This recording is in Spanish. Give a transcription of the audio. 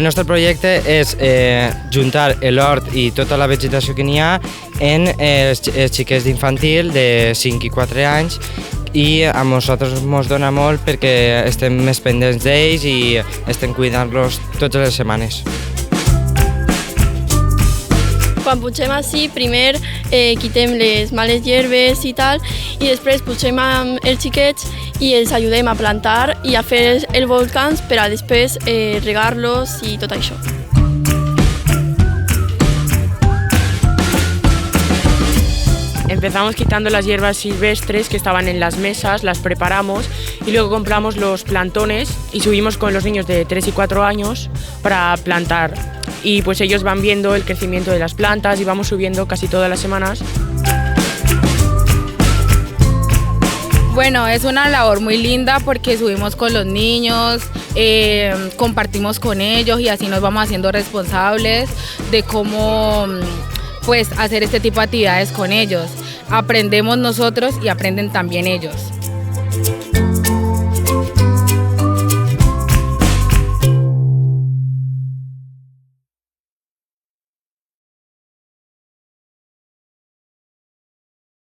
El nostre projecte és juntar l'hort i tota la vegetació que n'hi ha en els xiquets d'infantil de 5 i 4 anys i a nosaltres ens dona molt perquè estem més pendents d'ells i estem cuidant-los totes les setmanes. Quan pugem així, primer quitem les males hierbes i tal, i després pugem amb els xiquets i els ajudem a plantar i a fer els volcans per a després regar-los i tot això. Empezamos quitando las hierbas silvestres que estaban en las mesas, las preparamos y luego compramos los plantones y subimos con los niños de 3 y 4 años para plantar. Y pues ellos van viendo el crecimiento de las plantas y vamos subiendo casi todas las semanas. Bueno, es una labor muy linda porque subimos con los niños, compartimos con ellos y así nos vamos haciendo responsables de cómo pues hacer este tipo de actividades con ellos. Aprendemos nosotros y aprenden también ellos.